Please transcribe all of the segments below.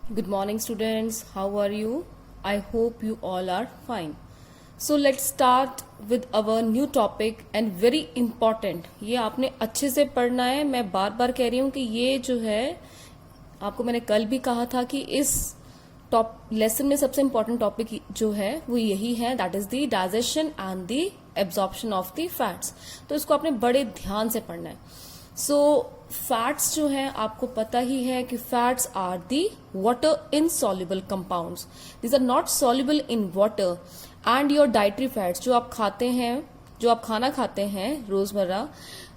Good morning, students. How are you? I hope you all are fine. So let's start with our new topic and very important. ये आपने अच्छे से पढ़ना है. मैं बार बार कह रही हूँ कि ये जो है आपको मैंने कल भी कहा था कि इस टॉप लेसन में सबसे इम्पोर्टेंट टॉपिक जो है वो यही है, that is the digestion and the absorption of the fats. तो इसको आपने बड़े ध्यान से पढ़ना है. सो फैट्स जो है आपको पता ही है कि fats are the water insoluble compounds. These are not soluble in water. And your dietary fats जो आप खाते हैं, जो आप खाना खाते हैं रोजमर्रा,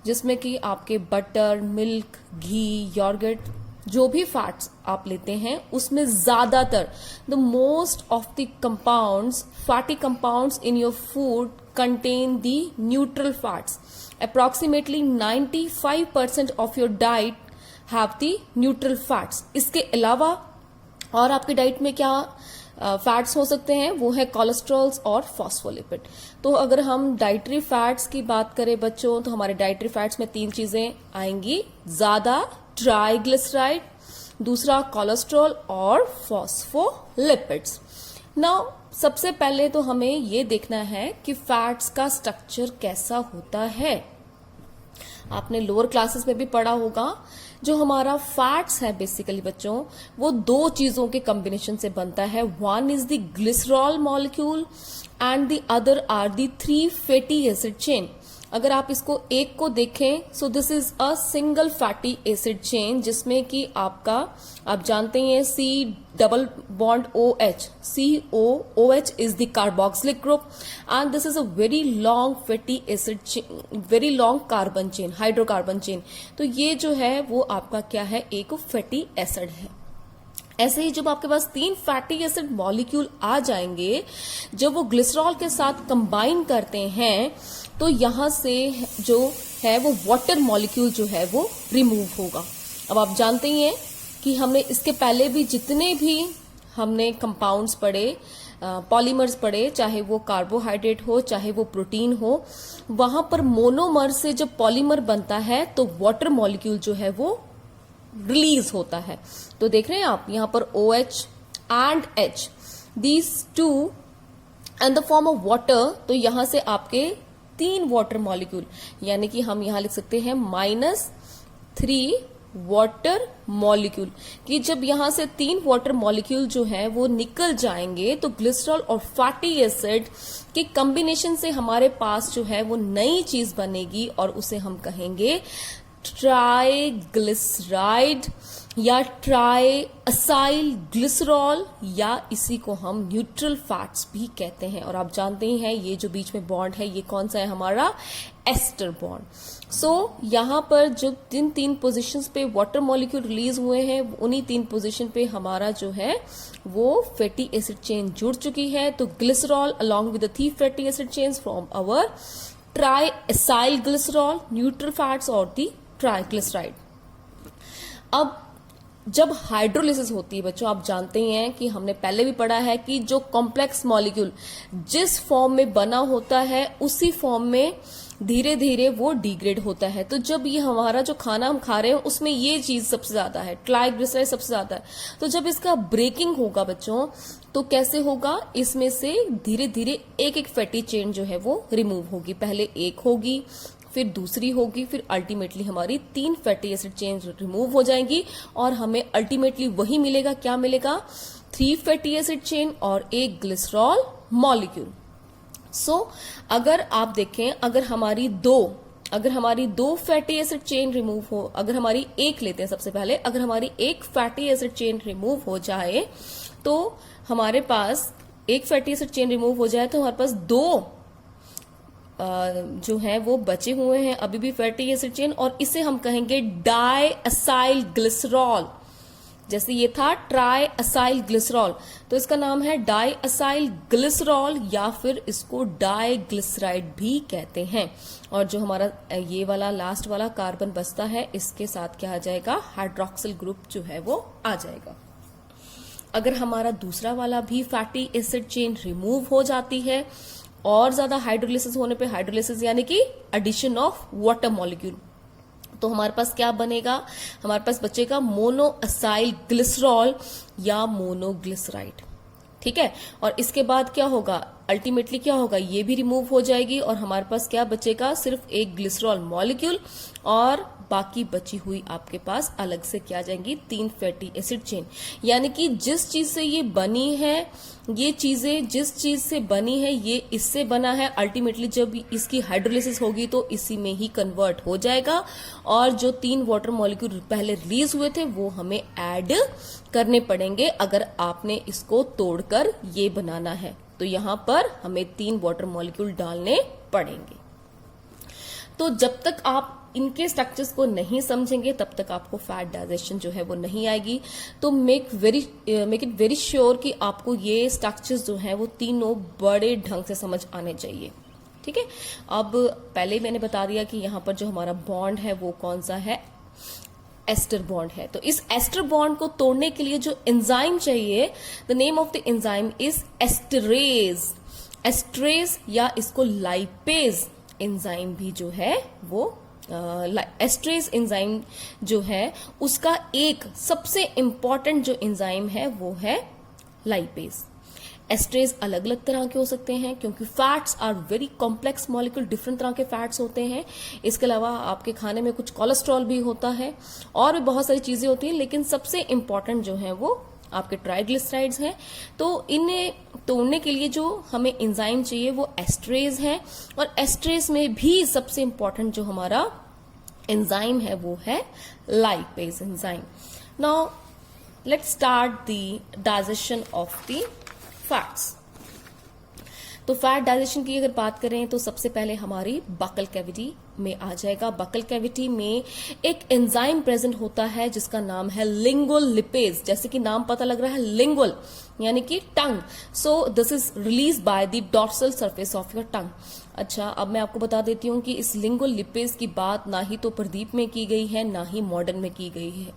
जिसमें कि आपके बटर, मिल्क, घी, योगर्ट, जो भी फैट्स आप लेते हैं उसमें ज्यादातर the most of the compounds, fatty compounds in your food contain the neutral fats. Approximately 95% of your diet have the neutral fats. इसके अलावा और आपकी डाइट में क्या फैट्स हो सकते हैं, वो है कोलेस्ट्रॉल्स और फॉस्फोलिपिड. तो अगर हम डाइटरी फैट्स की बात करें बच्चों, तो हमारे डाइटरी फैट्स में तीन चीजें आएंगी, ज्यादा ट्राइग्लिसराइड, दूसरा कोलेस्ट्रॉल और फॉस्फोलिपिड्स. नाउ सबसे पहले तो हमें ये देखना है कि फैट्स का स्ट्रक्चर कैसा होता है. आपने लोअर क्लासेस में भी पढ़ा होगा. जो हमारा फैट्स है बेसिकली बच्चों, वो दो चीजों के कॉम्बिनेशन से बनता है. One is the glycerol molecule and the other are the 3 fatty acid chain. अगर आप इसको एक को देखें, so this is a single fatty acid chain, जिसमें कि आपका आप जानते हैं C double bond OH, COOH is the carboxylic group and this is a very long fatty acid chain, very long carbon chain, hydrocarbon chain. तो ये जो है वो आपका क्या है, एक फैटी एसिड है. ऐसे ही जब आपके पास 3 फैटी एसिड मॉलिक्यूल आ जाएंगे, जब वो ग्लिसरॉल के साथ कंबाइन करते हैं, तो यहां से जो है वो वाटर मॉलिक्यूल जो है वो रिमूव होगा. अब आप जानते ही हैं कि हमने इसके पहले भी जितने भी हमने कंपाउंड्स पढ़े, पॉलीमर्स पढ़े, चाहे वो कार्बोहाइड्रेट हो चाहे वो प्रोटीन हो, वहां पर मोनोमर से जब पॉलीमर बनता है तो वाटर मॉलिक्यूल जो है वो रिलीज होता है. तो देख रहे हैं आप यहां पर OH and H, these two and the form of water. तो यहां से आपके 3 वाटर मॉलिक्यूल, यानी कि हम यहां लिख सकते हैं -3 वाटर मॉलिक्यूल. कि जब यहां से 3 वाटर मॉलिक्यूल जो है वो निकल जाएंगे, तो ग्लिसरॉल और फैटी एसिड के कॉम्बिनेशन से हमारे पास जो है वो नई चीज बनेगी और उसे हम कहेंगे ट्राइग्लिसराइड या ट्राई असाइल ग्लिसरॉल, या इसी को हम न्यूट्रल फैट्स भी कहते हैं. और आप जानते ही हैं ये जो बीच में बॉन्ड है ये कौन सा है, हमारा एस्टर बॉन्ड. सो यहां पर जब जिन 3 पोजीशंस पे वाटर मॉलिक्यूल रिलीज हुए हैं, उन्हीं 3 पोजीशन पे हमारा जो है वो फैटी एसिड चेन जुड़ चुकी है. तो glycerol along with the 3 fatty acid chains from our tri acyl glycerol, neutral fats और दी ट्राइग्लिसराइड. अब जब हाइड्रोलिसिस होती है बच्चों, आप जानते ही हैं कि हमने पहले भी पढ़ा है कि जो कॉम्प्लेक्स मॉलिक्यूल जिस फॉर्म में बना होता है उसी फॉर्म में धीरे धीरे वो डिग्रेड होता है. तो जब ये हमारा जो खाना हम खा रहे हैं उसमें ये चीज सबसे ज्यादा है, ट्राइग्लिसराइड सबसे ज्यादा है. तो जब इसका ब्रेकिंग होगा बच्चों, तो कैसे होगा, इसमें से धीरे धीरे एक एक फैटी चेन जो है वो रिमूव होगी. पहले एक होगी, फिर दूसरी होगी, फिर अल्टीमेटली हमारी 3 फैटी एसिड चेन रिमूव हो जाएंगी और हमें अल्टीमेटली वही मिलेगा. क्या मिलेगा, 3 फैटी एसिड चेन और एक ग्लिसरॉल मॉलिक्यूल. सो अगर आप देखें, अगर हमारी दो फैटी एसिड चेन रिमूव हो, अगर हमारी एक लेते हैं सबसे पहले, अगर हमारी एक फैटी एसिड चेन रिमूव हो जाए, तो हमारे पास एक फैटी एसिड चेन रिमूव हो जाए तो हमारे पास 2 जो है वो बचे हुए हैं अभी भी फैटी एसिड चेन, और इसे हम कहेंगे डाई असाइल ग्लिसरॉल. जैसे ये था ट्राई असाइल ग्लिसरॉल, तो इसका नाम है डाई असाइल ग्लिसरॉल, या फिर इसको डाई ग्लिसराइड भी कहते हैं. और जो हमारा ये वाला लास्ट वाला कार्बन बचता है, इसके साथ क्या आ जाएगा, हाइड्रोक्सिल ग्रुप जो है वो आ जाएगा. अगर हमारा दूसरा वाला भी फैटी एसिड चेन रिमूव हो जाती है, और ज्यादा हाइड्रोलिसिस होने पे, हाइड्रोलिसिस यानी कि एडिशन ऑफ वाटर मॉलिक्यूल, तो हमारे पास क्या बनेगा, हमारे पास बचेगा मोनोअसाइल ग्लिसरॉल या मोनोग्लिसराइड। ठीक है, और इसके बाद क्या होगा, अल्टीमेटली क्या होगा, ये भी रिमूव हो जाएगी और हमारे पास क्या बचेगा, सिर्फ एक ग्लिसरॉल मॉलिक्यूल और बाकी बची हुई आपके पास अलग से क्या जाएंगी, 3 फैटी एसिड चेन। यानी कि जिस चीज से ये बनी है, ये चीजें जिस चीज से बनी है ये इससे बना है, अल्टीमेटली जब इसकी हाइड्रोलिसिस होगी तो इसी में ही कन्वर्ट हो जाएगा और जो 3 वाटर मॉलिक्यूल पहले रिलीज हुए थे वो हमें ऐड करने पड़ेंगे अगर आपने इसको तोड़कर ये बनाना है। तो यहां पर हमें 3 वाटर मॉलिक्यूल डालने पड़ेंगे। तो जब तक आप इनके स्ट्रक्चर्स को नहीं समझेंगे तब तक आपको फैट डाइजेशन जो है वो नहीं आएगी। तो मेक इट वेरी श्योर कि आपको ये स्ट्रक्चर्स जो है वो तीनों बड़े ढंग से समझ आने चाहिए। ठीक है, अब पहले मैंने बता दिया कि यहाँ पर जो हमारा बॉन्ड है वो कौन सा है, एस्टर बॉन्ड है। तो इस एस्टर बॉन्ड को तोड़ने के लिए जो एंजाइम चाहिए, the name of the enzyme is esterase. Esterase या इसको लाइपेज एंजाइम भी जो है वो एस्ट्रेज एंजाइम जो है उसका एक सबसे इंपॉर्टेंट जो एंजाइम है वो है लाइपेज। एस्ट्रेज अलग अलग तरह के हो सकते हैं क्योंकि fats are very complex molecule, different तरह के फैट्स होते हैं। इसके अलावा आपके खाने में कुछ कोलेस्ट्रॉल भी होता है और भी बहुत सारी चीजें होती हैं, लेकिन सबसे इंपॉर्टेंट जो है वो आपके ट्राइग्लिसराइड्स हैं। तो इन्हें तोड़ने के लिए जो हमें एंजाइम चाहिए वो एस्ट्रेज है और एस्ट्रेज में भी सबसे इंपॉर्टेंट जो हमारा एंजाइम है वो है lipase enzyme. Now let's start the digestion of the fats. तो फैट डाइजेशन की अगर बात करें तो सबसे पहले हमारी बकल कैविटी में आ जाएगा। बकल कैविटी में एक एंजाइम प्रेजेंट होता है जिसका नाम है लिंगुअल लिपेज। जैसे कि नाम पता लग रहा है, लिंगुअल यानी कि tongue. So this is release by the dorsal surface of your tongue. अच्छा, अब मैं आपको बता देती हूँ कि इस लिंगुअल लिपेज की बात ना ही तो प्रदीप में की गई है ना ही मॉडर्न में की गई है।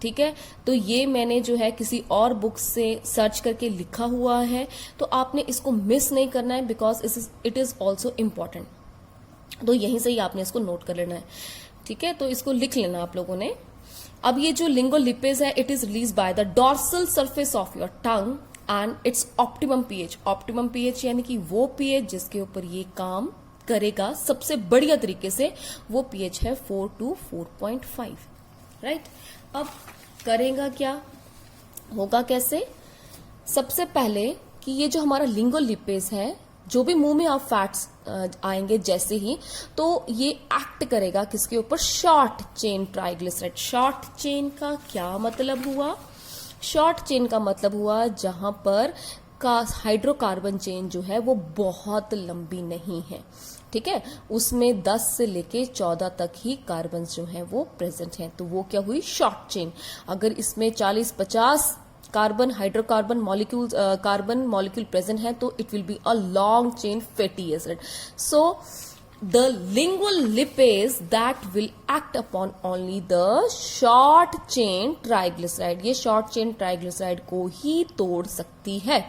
ठीक है, तो ये मैंने जो है किसी और बुक से सर्च करके लिखा हुआ है, तो आपने इसको मिस नहीं करना है because it is also important. तो यहीं से ही आपने इसको नोट कर लेना है। ठीक है, तो इसको लिख लेना आप लोगों ने। अब ये जो लिंगुअल लिपेज है, it is release by the dorsal surface of your tongue and it's optimum pH. Optimum pH यानी कि वो पीएच जिसके ऊपर ये काम करेगा सबसे बढ़िया तरीके से, वो पीएच है 4 to 4.5। राइट, अब करेगा क्या, होगा कैसे, सबसे पहले कि ये जो हमारा लिंगुअल लिपेज है, जो भी मुंह में आप फैट्स आएंगे जैसे ही, तो ये एक्ट करेगा किसके ऊपर, short chain triglyceride. Short chain का क्या मतलब हुआ, शॉर्ट चेन का मतलब हुआ जहां पर का हाइड्रोकार्बन चेन जो है वो बहुत लंबी नहीं है। ठीक है, उसमें 10 से लेके 14 तक ही कार्बन जो है वो प्रेजेंट हैं, तो वो क्या हुई, शॉर्ट चेन। अगर इसमें 40-50 carbon hydrocarbon molecule carbon molecule present है तो it will be a long chain fatty acid. So the lingual lipase that will act upon only the short chain triglyceride, ये short chain triglyceride को ही तोड़ सकती है।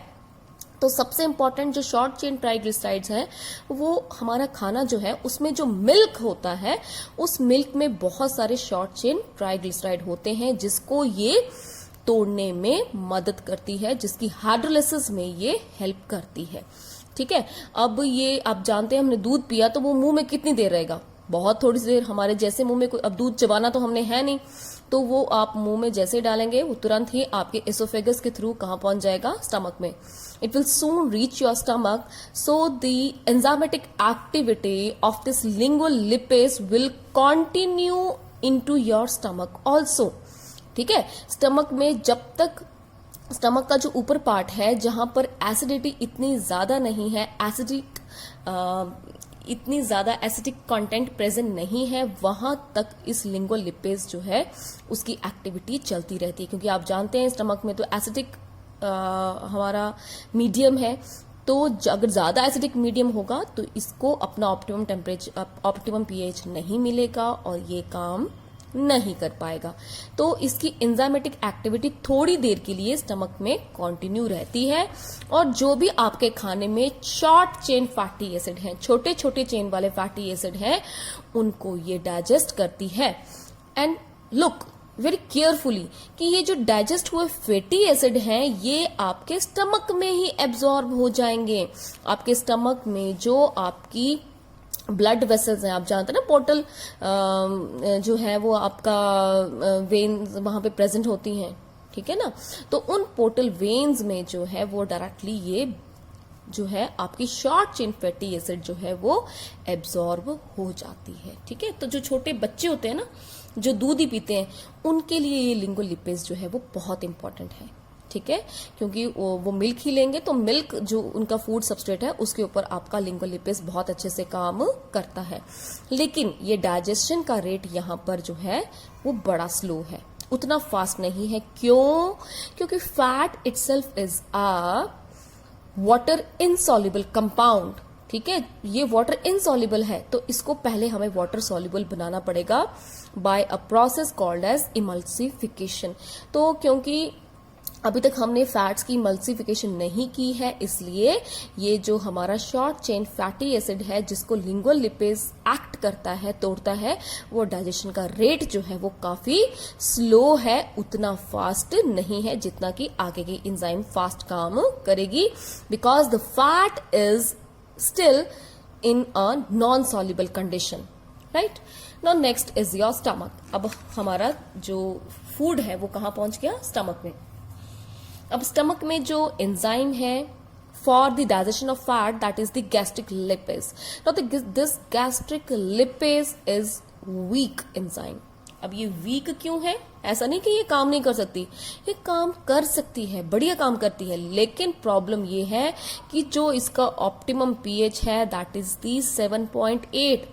तो सबसे इंपॉर्टेंट जो शॉर्ट चेन ट्राइग्लिसराइड्स हैं, वो हमारा खाना जो है उसमें जो मिल्क होता है, उस मिल्क में बहुत सारे शॉर्ट चेन ट्राइग्लिसराइड होते हैं जिसको ये तोड़ने में मदद करती है, जिसकी हाइड्रोलिसिस में ये हेल्प करती है। ठीक है, अब ये आप जानते हैं हमने दूध पिया तो वो मुंह में कितनी देर रहेगा, बहुत थोड़ी सी देर। हमारे जैसे मुंह में कोई अब दूध चबाना तो हमने है नहीं, तो वो आप मुंह में जैसे डालेंगे वो तुरंत ही आपके एसोफेगस के थ्रू कहां पहुंच जाएगा, स्टमक में। It will soon reach your stomach. So the enzymatic activity of this lingual lipase will continue into your stomach also. ठीक है, स्टमक में जब तक स्टमक का जो ऊपर पार्ट है जहां पर एसिडिटी इतनी ज्यादा नहीं है, इतनी ज्यादा एसिडिक कंटेंट प्रेजेंट नहीं है, वहां तक इस लिंगुअल लिपेज जो है उसकी एक्टिविटी चलती रहती है। क्योंकि आप जानते हैं स्टमक में तो एसिडिक हमारा मीडियम है, तो अगर ज्यादा एसिडिक मीडियम होगा तो इसको अपना ऑप्टिमम टेम्परेचर ऑप्टिमम पीएच नहीं मिलेगा और ये काम नहीं कर पाएगा। तो इसकी एंजाइमेटिक एक्टिविटी थोड़ी देर के लिए स्टमक में कंटिन्यू रहती है, और जो भी आपके खाने में शॉर्ट चेन फैटी एसिड हैं, छोटे छोटे चेन वाले फैटी एसिड हैं, उनको ये डाइजेस्ट करती है। एंड लुक वेरी केयरफुली कि ये जो डाइजेस्ट हुए फैटी एसिड हैं ये आपके स्टमक में ही एब्जॉर्ब हो जाएंगे। आपके स्टमक में जो आपकी ब्लड वेसल्स हैं, आप जानते हैं ना, पोर्टल जो है वो आपका वेन्स वहां पे प्रेजेंट होती हैं, ठीक है ना। तो उन पोर्टल वेन्स में जो है वो डायरेक्टली ये जो है आपकी शॉर्ट चेन फैटी एसिड जो है वो एब्जॉर्ब हो जाती है, ठीक है। तो जो छोटे बच्चे होते हैं ना, जो दूध ही पीते हैं, उनके लिए ये लिंगुअल लिपेज जो है वो बहुत इंपॉर्टेंट है, ठीक है, क्योंकि वो मिल्क ही लेंगे, तो मिल्क जो उनका फूड सबस्ट्रेट है उसके ऊपर आपका लिंगुअल लिपेज बहुत अच्छे से काम करता है। लेकिन ये डाइजेशन का रेट यहाँ पर जो है वो बड़ा स्लो है, उतना फास्ट नहीं है। क्यों? क्योंकि fat itself is a water insoluble compound, ठीक है। ये वाटर इनसॉल्युबल है, तो इसको पहले हमें वाटर सॉल्युबल बनाना पड़ेगा by a process called as emulsification. तो क्योंकि अभी तक हमने फैट्स की इमल्सिफिकेशन नहीं की है, इसलिए ये जो हमारा शॉर्ट चेन फैटी एसिड है जिसको लिंगुअल लिपेज एक्ट करता है, तोड़ता है, वो डाइजेशन का रेट जो है वो काफी स्लो है, उतना फास्ट नहीं है जितना कि आगे की एंजाइम फास्ट काम करेगी, because the fat is still in a non soluble condition, right. Now next is your stomach. अब हमारा जो फूड है वो कहां पहुंच गया? स्टमक में। अब स्टमक में जो एंजाइम है for the digestion of fat, that is the gastric lipase. Now this gastric lipase is weak enzyme. अब ये वीक क्यों है? ऐसा नहीं कि ये काम नहीं कर सकती, ये काम कर सकती है, बढ़िया काम करती है, लेकिन प्रॉब्लम ये है कि जो इसका ऑप्टिमम पीएच है दैट इज दी 7.8,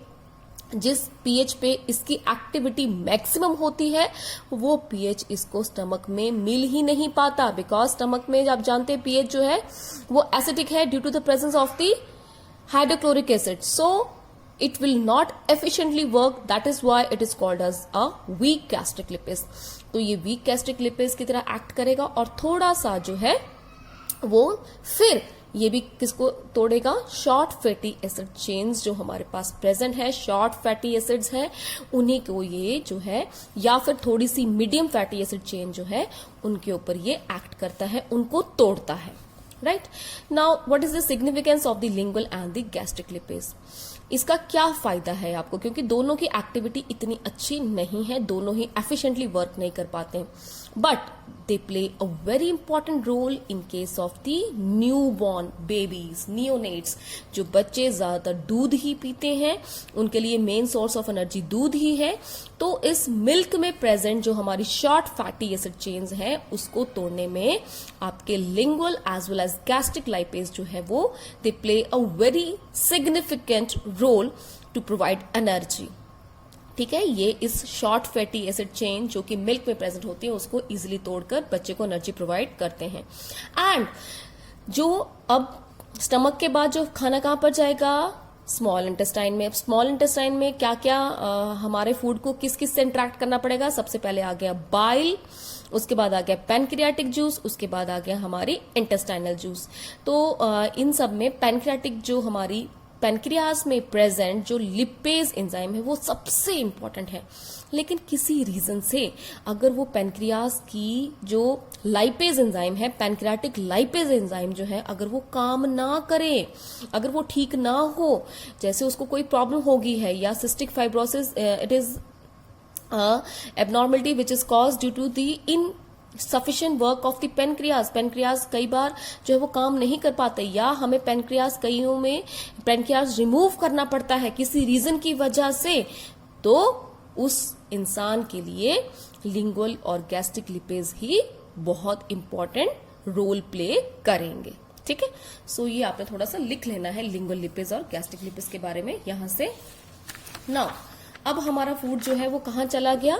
जिस पीएच पे इसकी एक्टिविटी मैक्सिमम होती है वो पीएच इसको स्टमक में मिल ही नहीं पाता, बिकॉज स्टमक में आप जानते हैं पीएच जो है वो एसिडिक है due to the presence of the hydrochloric acid, so it will not efficiently work, that is why it is called as a weak gastric lipase। तो ये weak gastric lipase की तरह एक्ट करेगा और थोड़ा सा जो है वो फिर ये भी किसको तोड़ेगा? शॉर्ट फैटी एसिड चेन्स जो हमारे पास प्रेजेंट है, शॉर्ट फैटी एसिड्स हैं, उन्हीं को ये जो है, या फिर थोड़ी सी मीडियम फैटी एसिड चेन जो है उनके ऊपर ये एक्ट करता है, उनको तोड़ता है, right. Now what is the significance of the lingual and the gastric lipase? इसका क्या फायदा है आपको? क्योंकि दोनों की एक्टिविटी इतनी अच्छी नहीं है, दोनों ही एफिशिएंटली वर्क नहीं कर पाते, but they play a very important role in case of the new born babies, neonates. जो बच्चे ज्यादातर दूध ही पीते हैं, उनके लिए मेन सोर्स ऑफ एनर्जी दूध ही है, तो इस मिल्क में प्रेजेंट जो हमारी शॉर्ट फैटी एसिड चेन्स हैं उसको तोड़ने में आपके lingual as well as gastric lipase जो है वो they play a very significant role to provide energy, ठीक है। ये इस शॉर्ट फैटी एसिड चेन जो कि मिल्क में प्रेजेंट होती है उसको इजिली तोड़कर बच्चे को एनर्जी प्रोवाइड करते हैं। एंड जो अब स्टमक के बाद जो खाना कहां पर जाएगा? स्मॉल इंटेस्टाइन में। स्मॉल इंटेस्टाइन में क्या क्या हमारे फूड को किस किस से इंटरेक्ट करना पड़ेगा? सबसे पहले आ गया बाइल, उसके बाद आ गया पैनक्रियाटिक जूस, उसके बाद आ गया हमारी इंटेस्टाइनल जूस। तो इन सब में पैनक्रियाटिक जो हमारी पैनक्रियाज में प्रेजेंट जो लिपेज एंजाइम है वो सबसे इंपॉर्टेंट है, लेकिन किसी रीजन से अगर वो पैनक्रियाज की जो लाइपेज एंजाइम है, पैनक्रियाटिक लाइपेज एंजाइम जो है, अगर वो काम ना करे, अगर वो ठीक ना हो, जैसे उसको कोई प्रॉब्लम होगी है या cystic fibrosis, it is abnormality which is caused due to the insufficient work of the pancreas। Pancreas कई बार जो है वो काम नहीं कर पाते, या हमें पैनक्रियाज कईयों में पैनक्रियाज रिमूव करना पड़ता है किसी रीजन की वजह से, तो उस इंसान के लिए लिंगुअल और गैस्ट्रिक लिपेज ही बहुत इंपॉर्टेंट रोल प्ले करेंगे, ठीक है। सो ये आपने थोड़ा सा लिख लेना है लिंगुअल लिपेज और गैस्ट्रिक लिपेज के बारे में यहां से। नाउ अब हमारा फूड जो है वो कहां चला गया?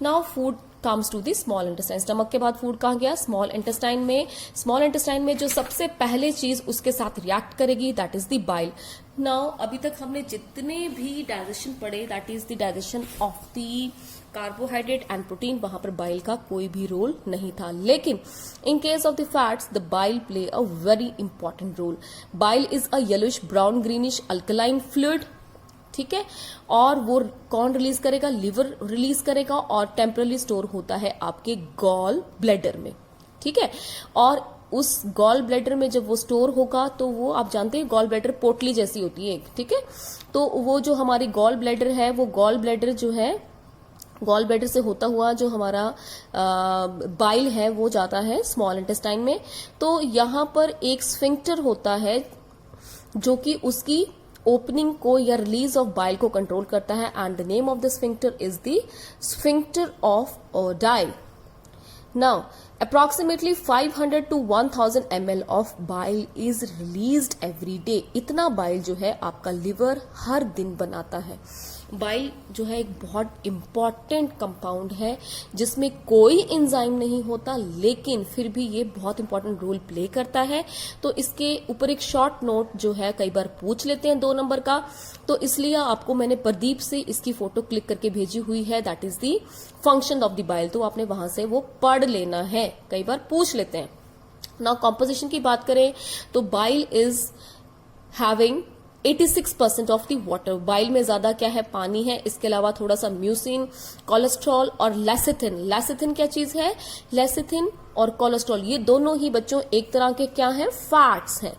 Now food comes to the small intestine. Stomach के बाद फूड कहां गया? स्मॉल इंटेस्टाइन में। स्मॉल इंटेस्टाइन में जो सबसे पहले चीज उसके साथ रिएक्ट करेगी that is the bile. Now अभी तक हमने जितने भी डाइजेशन पढ़े that is the digestion of the carbohydrate and protein, वहां पर बाइल का कोई भी रोल नहीं था। लेकिन in case of the fats the bile play a very important role. Bile is a yellowish brown greenish alkaline fluid, ठीक है, और वो कौन रिलीज करेगा? लिवर रिलीज करेगा, और टेम्परली स्टोर होता है आपके गॉल ब्लैडर में, ठीक है। और उस गॉल ब्लैडर में जब वो स्टोर होगा तो वो, आप जानते हैं गॉल ब्लैडर पोटली जैसी होती है, ठीक है। तो वो जो हमारी गॉल ब्लैडर है, वो गॉल ब्लैडर जो है, गॉल ब्लैडर से होता हुआ जो हमारा बाइल है वो जाता है स्मॉल इंटेस्टाइन में। तो यहाँ पर एक स्फिंक्टर होता है जो कि उसकी ओपनिंग को या रिलीज ऑफ बाइल को कंट्रोल करता है, and the name of the sphincter is the sphincter of Oddi. Now, approximately 500 to 1000 ml of bile is released every day. इतना बाइल जो है आपका लिवर हर दिन बनाता है। बाइल जो है एक बहुत इंपॉर्टेंट कंपाउंड है जिसमें कोई एंजाइम नहीं होता, लेकिन फिर भी ये बहुत इंपॉर्टेंट रोल प्ले करता है। तो इसके ऊपर एक शॉर्ट नोट जो है कई बार पूछ लेते हैं 2 नंबर का, तो इसलिए आपको मैंने प्रदीप से इसकी फोटो क्लिक करके भेजी हुई है, that is the function of the bile. तो आपने वहां से वो पढ़ लेना है, कई बार पूछ लेते हैं। नाउ कॉम्पोजिशन की बात करें तो bile is having 86% of the water. Bile में ज्यादा क्या है? पानी है। इसके अलावा थोड़ा सा म्यूसिन, कोलेस्ट्रॉल और लेसिथिन। लेसिथिन क्या चीज है? लेसिथिन और कोलेस्ट्रॉल ये दोनों ही बच्चों एक तरह के क्या हैं? फैट्स हैं।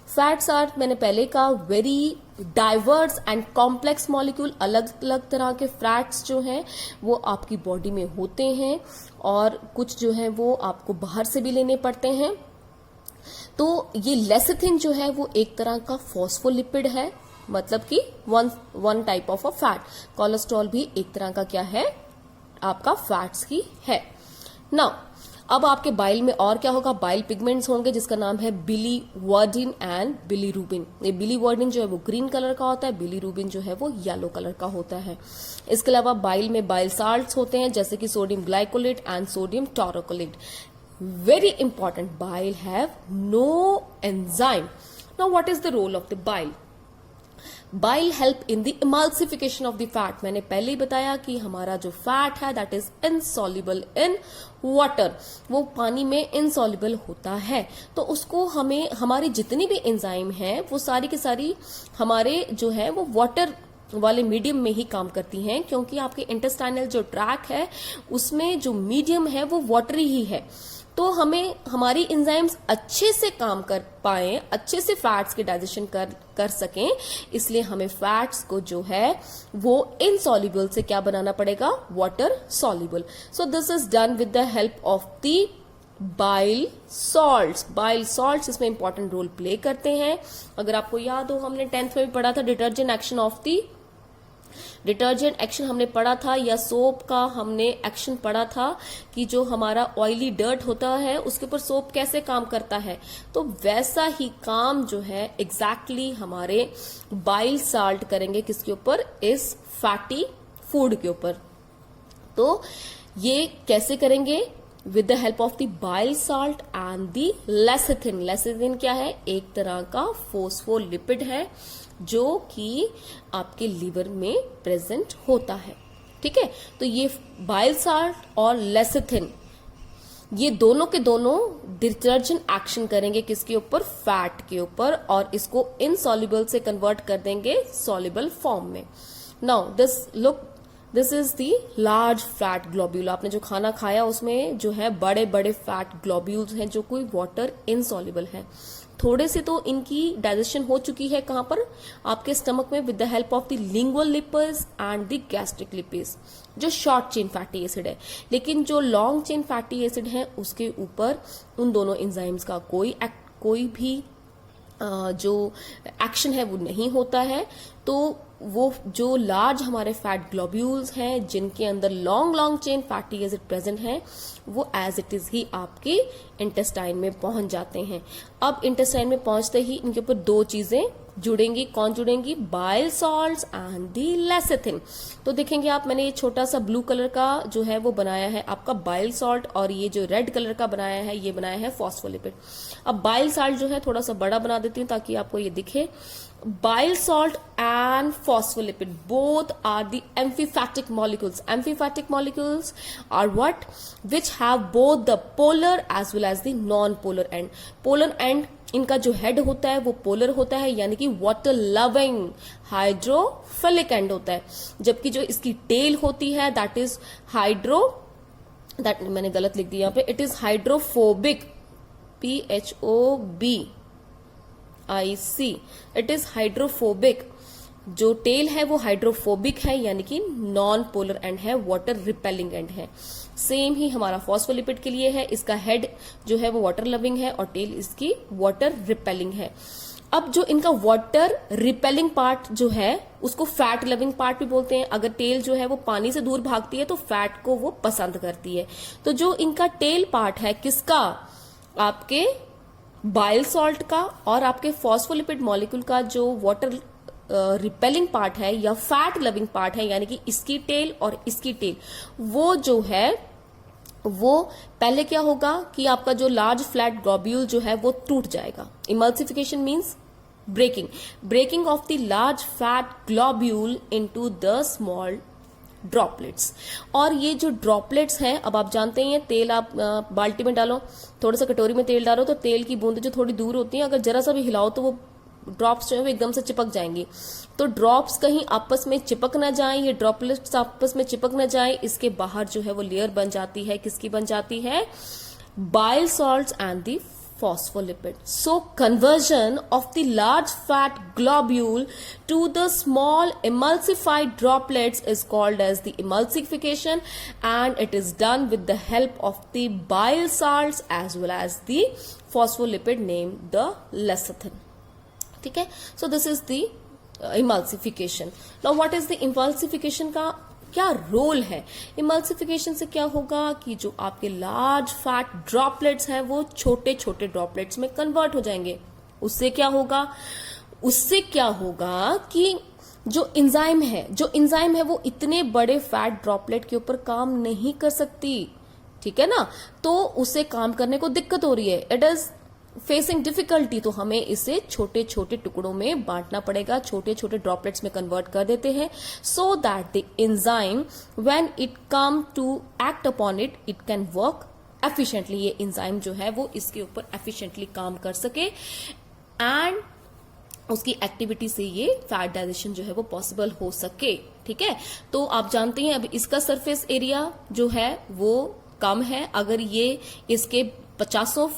फैट्स आर, मैंने पहले कहा, very diverse and complex molecule. अलग अलग तरह के फैट्स जो हैं वो आपकी बॉडी में होते हैं, और कुछ जो है वो आपको बाहर से भी लेने पड़ते हैं। तो ये लेसिथिन जो है वो एक तरह का फॉस्फोलिपिड है, मतलब कि one type of a fat. Cholesterol भी एक तरह का क्या है? आपका फैट्स ही है। नाउ अब आपके बाइल में और क्या होगा? बाइल पिगमेंट्स होंगे जिसका नाम है बिलीवर्डिन एंड बिलीरुबिन। ये बिलीवर्डिन जो है वो ग्रीन कलर का होता है, बिलीरुबिन जो है वो येलो कलर का होता है। इसके अलावा बाइल में बाइल साल्ट्स होते हैं जैसे कि sodium glycolate and sodium taurocholate. Very important, bile have no enzyme. Now what is the role of the bile? Bile help in the emulsification of the fat. मैंने पहले ही बताया कि हमारा जो फैट है that is insoluble in water, वो पानी में insoluble होता है। तो उसको हमें, हमारी जितनी भी एंजाइम है वो सारी की सारी हमारे जो है वो वाटर वाले मीडियम में ही काम करती हैं, क्योंकि आपके इंटेस्टाइनल जो ट्रैक है उसमें जो मीडियम है वो वाटरी ही है। तो हमें हमारी एंजाइम्स अच्छे से काम कर पाए, अच्छे से फैट्स के डाइजेशन कर सकें, इसलिए हमें फैट्स को जो है वो इनसॉल्युबल से क्या बनाना पड़ेगा? Water soluble. So this is done with the help of the bile salts. Bile salts इसमें इंपॉर्टेंट रोल प्ले करते हैं। अगर आपको याद हो, हमने 10th में भी पढ़ा था detergent action of the, detergent action हमने पढ़ा था, या सोप का हमने एक्शन पढ़ा था कि जो हमारा ऑयली डर्ट होता है उसके ऊपर सोप कैसे काम करता है। तो वैसा ही काम जो है एग्जैक्टली हमारे बाइल साल्ट करेंगे किसके ऊपर? इस फैटी फूड के ऊपर। तो ये कैसे करेंगे? With the help of the bile salt and the lecithin. Lecithin क्या है? एक तरह का फोस्फोलिपिड है जो कि आपके लिवर में प्रेजेंट होता है, ठीक है। तो ये बाइल साल्ट और लेसिथिन ये दोनों के दोनों डिटर्जेंट एक्शन करेंगे किसके ऊपर? फैट के ऊपर, और इसको इनसॉल्युबल से कन्वर्ट कर देंगे सॉल्युबल फॉर्म में। Now this is the large fat globule. आपने जो खाना खाया उसमें जो है बड़े बड़े फैट ग्लोब्यूल्स हैं जो कोई वाटर इनसॉल्युबल है। थोड़े से तो इनकी डाइजेशन हो चुकी है, कहां पर? आपके स्टमक में, with the help of the lingual lipids and the gastric lipids, जो शॉर्ट चेन फैटी एसिड है। लेकिन जो लॉन्ग चेन फैटी एसिड है उसके ऊपर उन दोनों एंजाइम्स का कोई भी जो एक्शन है वो नहीं होता है। तो वो जो लार्ज हमारे फैट ग्लोब्यूल्स हैं जिनके अंदर long chain fatty acid present है, वो एज इट इज ही आपके इंटेस्टाइन में पहुंच जाते हैं। अब इंटेस्टाइन में पहुंचते ही इनके ऊपर 2 चीजें जुड़ेंगी। कौन जुड़ेंगी? Bile salts and the lecithin. तो देखेंगे आप, मैंने ये छोटा सा ब्लू कलर का जो है वो बनाया है आपका बाइल सॉल्ट, और ये जो रेड कलर का बनाया है ये बनाया है फॉस्फोलिपिड। अब बाइल सॉल्ट जो है थोड़ा सा बड़ा बना देती हूँ ताकि आपको ये दिखे। bile salt and phospholipid both are the amphipathic molecules. Amphipathic molecules are what? Which have both the polar as well as the non-polar end. Polar end इनका जो हेड होता है वो पोलर होता है, यानी कि वाटर लविंग हाइड्रोफिलिक एंड होता है, जबकि जो इसकी टेल होती है दैट इज मैंने गलत लिख दिया यहाँ पे, it is hydrophobic, PHOBIC, it is hydrophobic. जो टेल है वो हाइड्रोफोबिक है, यानी कि नॉन पोलर एंड है, वाटर रिपेलिंग एंड है। सेम ही हमारा फॉस्फोलिपिड के लिए है, इसका हेड जो है वो वाटर लविंग है और टेल इसकी वाटर रिपेलिंग है। अब जो इनका वाटर रिपेलिंग पार्ट जो है उसको फैट लविंग पार्ट भी बोलते हैं। अगर टेल जो है वो पानी से दूर भागती है तो फैट को वो पसंद करती है। तो जो इनका टेल पार्ट है किसका? आपके बाइल सॉल्ट का और आपके फॉस्फोलिपिड मॉलिक्यूल का जो वाटर रिपेलिंग पार्ट है या फैट लविंग पार्ट है, यानी कि इसकी टेल और इसकी टेल, वो जो है वो पहले क्या होगा कि आपका जो लार्ज फ्लैट ग्लोब्यूल जो है वो टूट जाएगा। Emulsification means breaking of the large fat globule into the small droplets. और ये जो ड्रॉपलेट्स हैं, अब आप जानते हैं तेल आप बाल्टी में डालो, थोड़ा सा कटोरी में तेल डालो तो तेल की बूंद जो थोड़ी दूर होती है, अगर जरा सा भी हिलाओ तो वो ड्रॉप्स जो है वो एकदम से चिपक जाएंगी। तो ड्रॉप्स कहीं आपस में चिपक ना जाए, ये ड्रॉपलेट्स आपस में चिपक ना जाए, इसके बाहर जो है वो लेयर बन जाती है, किसकी बन जाती है? Bile salts and the phospholipid. So conversion of the large fat globule to the small emulsified droplets is called as the emulsification, and it is done with the help of the bile salts as well as the phospholipid named the lecithin. ठीक है, so this is the emulsification. Now what is the emulsification का क्या role है? Emulsification से क्या होगा कि जो आपके लार्ज फैट ड्रॉपलेट्स हैं वो छोटे छोटे ड्रॉपलेट्स में कन्वर्ट हो जाएंगे। उससे क्या होगा कि जो एंजाइम है वो इतने बड़े फैट ड्रॉपलेट के ऊपर काम नहीं कर सकती, ठीक है ना, तो उसे काम करने को दिक्कत हो रही है, इट इज फेसिंग डिफिकल्टी। तो हमें इसे छोटे छोटे टुकड़ों में बांटना पड़ेगा, छोटे छोटे ड्रॉपलेट्स में कन्वर्ट कर देते हैं, so that the enzyme when it come to act upon it can work efficiently. ये एंजाइम जो है वो इसके ऊपर एफिशिएंटली काम कर सके एंड उसकी एक्टिविटी से ये फैट डाइजेशन जो है वो पॉसिबल हो सके। ठीक है, तो आप जानते हैं अब इसका सरफेस एरिया जो है वो कम है। अगर ये इसके 50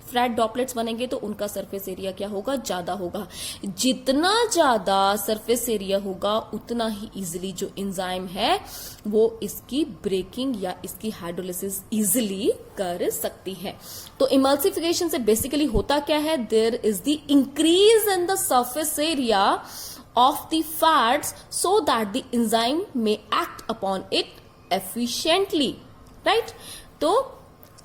फ्लैट ड्रॉपलेट्स बनेंगे तो उनका सरफेस एरिया क्या होगा? ज्यादा होगा। जितना ज्यादा सरफेस एरिया होगा उतना ही इजिली जो एंजाइम है वो इसकी ब्रेकिंग या इसकी हाइड्रोलिसिस इजिली कर सकती है। तो इमल्सिफिकेशन से बेसिकली होता क्या है? There is the increase in the surface area of the fats so that the enzyme may act upon it efficiently, right. तो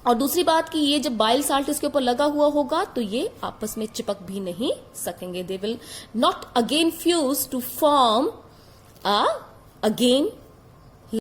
और दूसरी बात कि ये जब बाइल साल्ट इसके ऊपर लगा हुआ होगा तो ये आपस में चिपक भी नहीं सकेंगे। They will not again fuse to form again